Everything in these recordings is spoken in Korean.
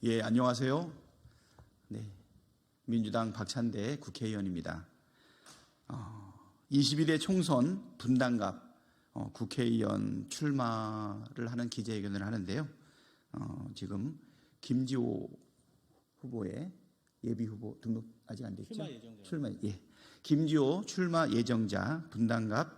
예, 안녕하세요. 네, 민주당 박찬대 국회의원입니다. 22대 총선 분당갑 국회의원 출마를 하는 기자회견을 하는데요. 지금 김지호 후보의 예비 후보 등록 아직 안 됐죠? 출마 예정자. 예. 김지호 출마 예정자 분당갑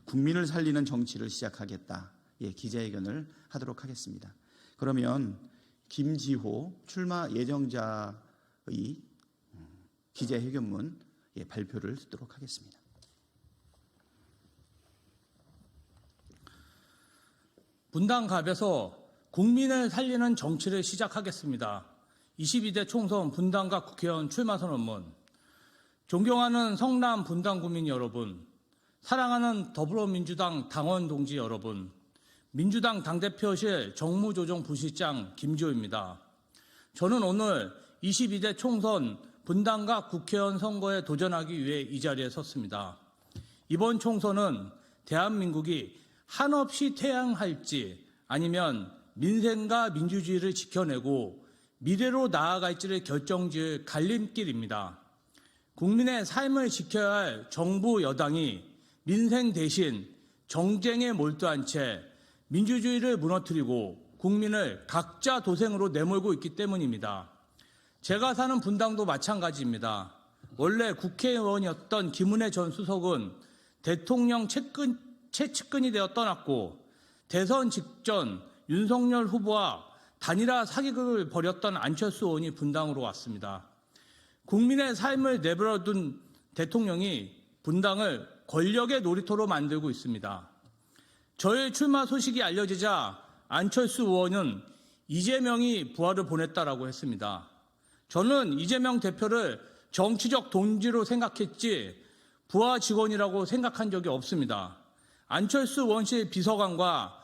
국민을 살리는 정치를 시작하겠다. 예, 기자회견을 하도록 하겠습니다. 그러면 김지호 출마 예정자의 기자회견문 발표를 듣도록 하겠습니다. 분당갑에서 국민을 살리는 정치를 시작하겠습니다. 22대 총선 분당갑 국회의원 출마 선언문. 존경하는 성남 분당 구민 여러분, 사랑하는 더불어민주당 당원 동지 여러분, 민주당 당대표실 정무조정부실장 김지호입니다. 저는 오늘 22대 총선 분당갑 국회의원 선거에 도전하기 위해 이 자리에 섰습니다. 이번 총선은 대한민국이 한없이 태양할지 아니면 민생과 민주주의를 지켜내고 미래로 나아갈지를 결정지을 갈림길입니다. 국민의 삶을 지켜야 할 정부 여당이 민생 대신 정쟁에 몰두한 채 민주주의를 무너뜨리고 국민을 각자 도생으로 내몰고 있기 때문입니다. 제가 사는 분당도 마찬가지입니다. 원래 국회의원이었던 김은혜 전 수석은 대통령 최측근이 되어 떠났고 대선 직전 윤석열 후보와 단일화 사기극을 벌였던 안철수 의원이 분당으로 왔습니다. 국민의 삶을 내버려둔 대통령이 분당을 권력의 놀이터로 만들고 있습니다. 저의 출마 소식이 알려지자 안철수 의원은 이재명이 부하를 보냈다라고 했습니다. 저는 이재명 대표를 정치적 동지로 생각했지 부하 직원이라고 생각한 적이 없습니다. 안철수 의원실 비서관과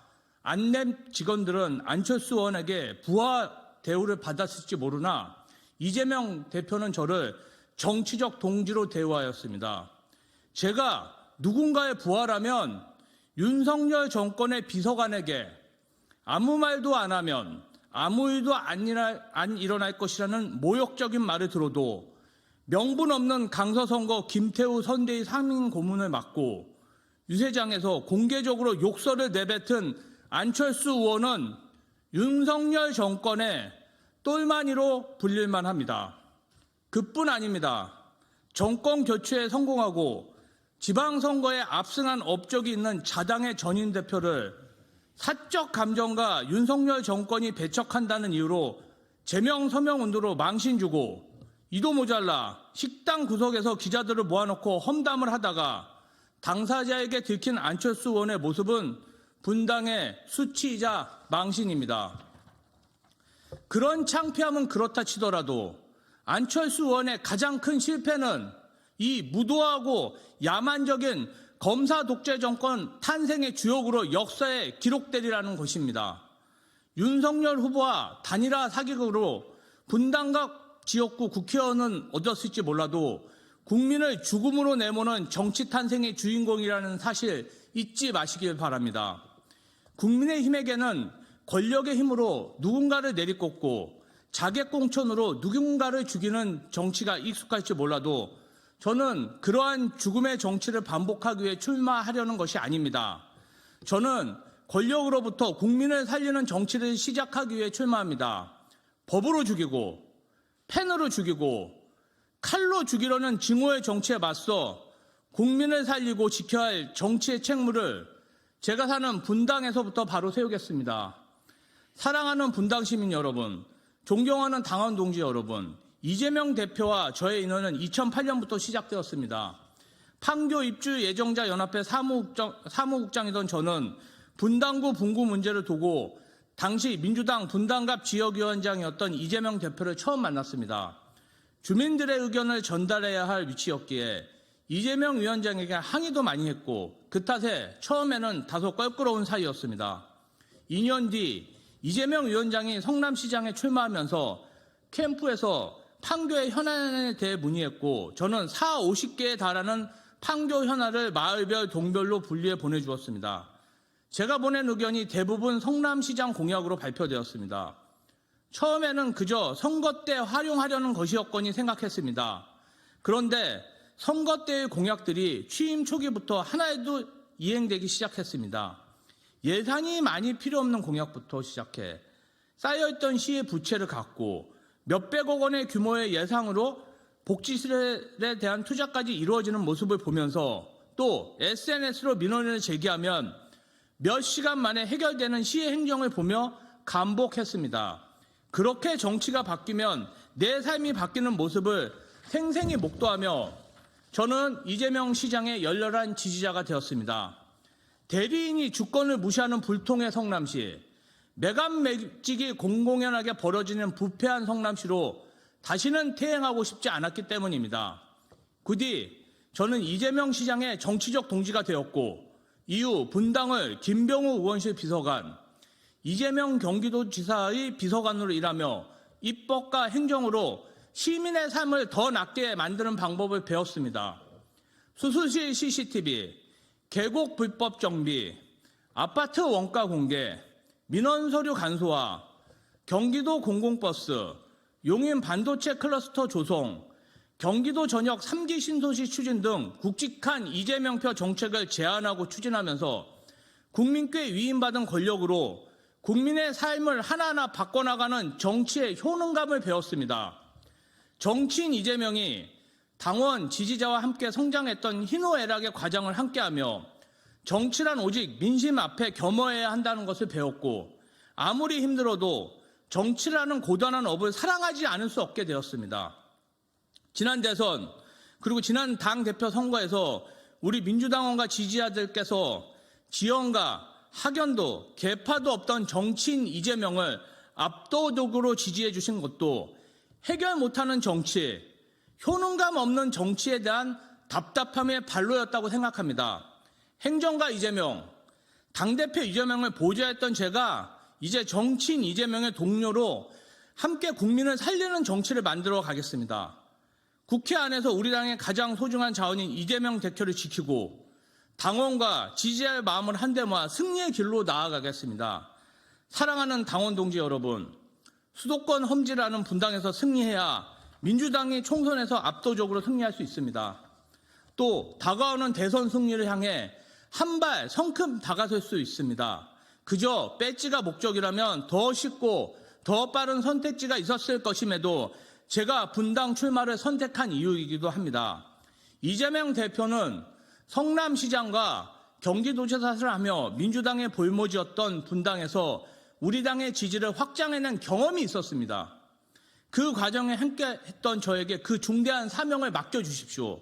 안랩 직원들은 안철수 의원에게 부하 대우를 받았을지 모르나 이재명 대표는 저를 정치적 동지로 대우하였습니다. 제가 누군가의 부하라면 윤석열 정권의 비서관에게 아무 말도 안 하면 아무 일도 안 일어날 것이라는 모욕적인 말을 들어도 명분 없는 강서선거 김태우 선대위 상임 고문을 맡고 유세장에서 공개적으로 욕설을 내뱉은 안철수 의원은 윤석열 정권의 똘마니로 불릴만 합니다. 그뿐 아닙니다. 정권 교체에 성공하고 지방선거에 압승한 업적이 있는 자당의 전인 대표를 사적 감정과 윤석열 정권이 배척한다는 이유로 제명 서명 운동으로 망신 주고 이도 모자라 식당 구석에서 기자들을 모아놓고 험담을 하다가 당사자에게 들킨 안철수 의원의 모습은 분당의 수치이자 망신입니다. 그런 창피함은 그렇다 치더라도 안철수 의원의 가장 큰 실패는 이 무도하고 야만적인 검사 독재 정권 탄생의 주역으로 역사에 기록되리라는 것입니다. 윤석열 후보와 단일화 사기극으로 분당갑 지역구 국회의원은 얻었을지 몰라도 국민을 죽음으로 내모는 정치 탄생의 주인공이라는 사실 잊지 마시길 바랍니다. 국민의힘에게는 권력의 힘으로 누군가를 내리꽂고 자객공천으로 누군가를 죽이는 정치가 익숙할지 몰라도 저는 그러한 죽음의 정치를 반복하기 위해 출마하려는 것이 아닙니다. 저는 권력으로부터 국민을 살리는 정치를 시작하기 위해 출마합니다. 법으로 죽이고 펜으로 죽이고 칼로 죽이려는 증오의 정치에 맞서 국민을 살리고 지켜야 할 정치의 책무를 제가 사는 분당에서부터 바로 세우겠습니다. 사랑하는 분당 시민 여러분, 존경하는 당원 동지 여러분, 이재명 대표와 저의 인연은 2008년부터 시작되었습니다. 판교 입주 예정자 연합회 사무국장이던 저는 분당구 분구 문제를 두고 당시 민주당 분당갑 지역위원장이었던 이재명 대표를 처음 만났습니다. 주민들의 의견을 전달해야 할 위치였기에 이재명 위원장에게 항의도 많이 했고 그 탓에 처음에는 다소 껄끄러운 사이였습니다. 2년 뒤 이재명 위원장이 성남시장에 출마하면서 캠프에서 판교의 현안에 대해 문의했고 저는 40~50개에 달하는 판교 현안을 마을별, 동별로 분리해 보내주었습니다. 제가 보낸 의견이 대부분 성남시장 공약으로 발표되었습니다. 처음에는 그저 선거 때 활용하려는 것이었거니 생각했습니다. 그런데 선거 때의 공약들이 취임 초기부터 하나에도 이행되기 시작했습니다. 예산이 많이 필요 없는 공약부터 시작해 쌓여있던 시의 부채를 갚고 몇백억 원의 규모의 예상으로 복지시설에 대한 투자까지 이루어지는 모습을 보면서 또 SNS로 민원을 제기하면 몇 시간 만에 해결되는 시의 행정을 보며 감복했습니다. 그렇게 정치가 바뀌면 내 삶이 바뀌는 모습을 생생히 목도하며 저는 이재명 시장의 열렬한 지지자가 되었습니다. 대리인이 주권을 무시하는 불통의 성남시, 매간매직이 공공연하게 벌어지는 부패한 성남시로 다시는 퇴행하고 싶지 않았기 때문입니다. 부디 저는 이재명 시장의 정치적 동지가 되었고 이후 분당을 김병우 의원실 비서관, 이재명 경기도지사의 비서관으로 일하며 입법과 행정으로 시민의 삶을 더 낫게 만드는 방법을 배웠습니다. 수수실 CCTV, 계곡 불법 정비, 아파트 원가 공개, 민원 서류 간소화, 경기도 공공버스, 용인 반도체 클러스터 조성, 경기도 전역 3기 신도시 추진 등 굵직한 이재명표 정책을 제안하고 추진하면서 국민께 위임받은 권력으로 국민의 삶을 하나하나 바꿔나가는 정치의 효능감을 배웠습니다. 정치인 이재명이 당원 지지자와 함께 성장했던 희노애락의 과정을 함께하며 정치란 오직 민심 앞에 겸허해야 한다는 것을 배웠고 아무리 힘들어도 정치라는 고단한 업을 사랑하지 않을 수 없게 되었습니다. 지난 대선 그리고 지난 당대표 선거에서 우리 민주당원과 지지자들께서 지연과 학연도 계파도 없던 정치인 이재명을 압도적으로 지지해 주신 것도 해결 못하는 정치, 효능감 없는 정치에 대한 답답함의 발로였다고 생각합니다. 행정가 이재명, 당대표 이재명을 보좌했던 제가 이제 정치인 이재명의 동료로 함께 국민을 살리는 정치를 만들어 가겠습니다. 국회 안에서 우리 당의 가장 소중한 자원인 이재명 대표를 지키고 당원과 지지자의 마음을 한데 모아 승리의 길로 나아가겠습니다. 사랑하는 당원 동지 여러분, 수도권 험지라는 분당에서 승리해야 민주당이 총선에서 압도적으로 승리할 수 있습니다. 또 다가오는 대선 승리를 향해 한 발 성큼 다가설 수 있습니다. 그저 배지가 목적이라면 더 쉽고 더 빠른 선택지가 있었을 것임에도 제가 분당 출마를 선택한 이유이기도 합니다. 이재명 대표는 성남시장과 경기도지사를 하며 민주당의 볼모지였던 분당에서 우리 당의 지지를 확장해낸 경험이 있었습니다. 그 과정에 함께했던 저에게 그 중대한 사명을 맡겨주십시오.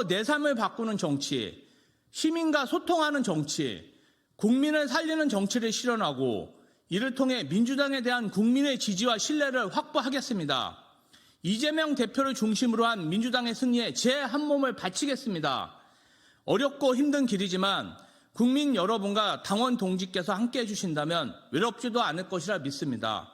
내 삶을 바꾸는 정치, 시민과 소통하는 정치, 국민을 살리는 정치를 실현하고 이를 통해 민주당에 대한 국민의 지지와 신뢰를 확보하겠습니다. 이재명 대표를 중심으로 한 민주당의 승리에 제 한 몸을 바치겠습니다. 어렵고 힘든 길이지만 국민 여러분과 당원 동지께서 함께해 주신다면 외롭지도 않을 것이라 믿습니다.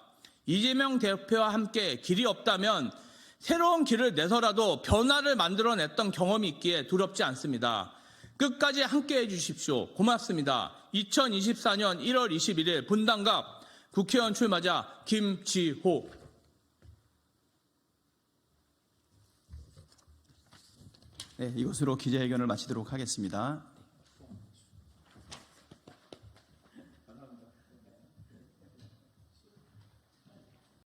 이재명 대표와 함께 길이 없다면 새로운 길을 내서라도 변화를 만들어냈던 경험이 있기에 두렵지 않습니다. 끝까지 함께해 주십시오. 고맙습니다. 2024년 1월 21일 분당갑 국회의원 출마자 김지호. 네, 이것으로 기자회견을 마치도록 하겠습니다.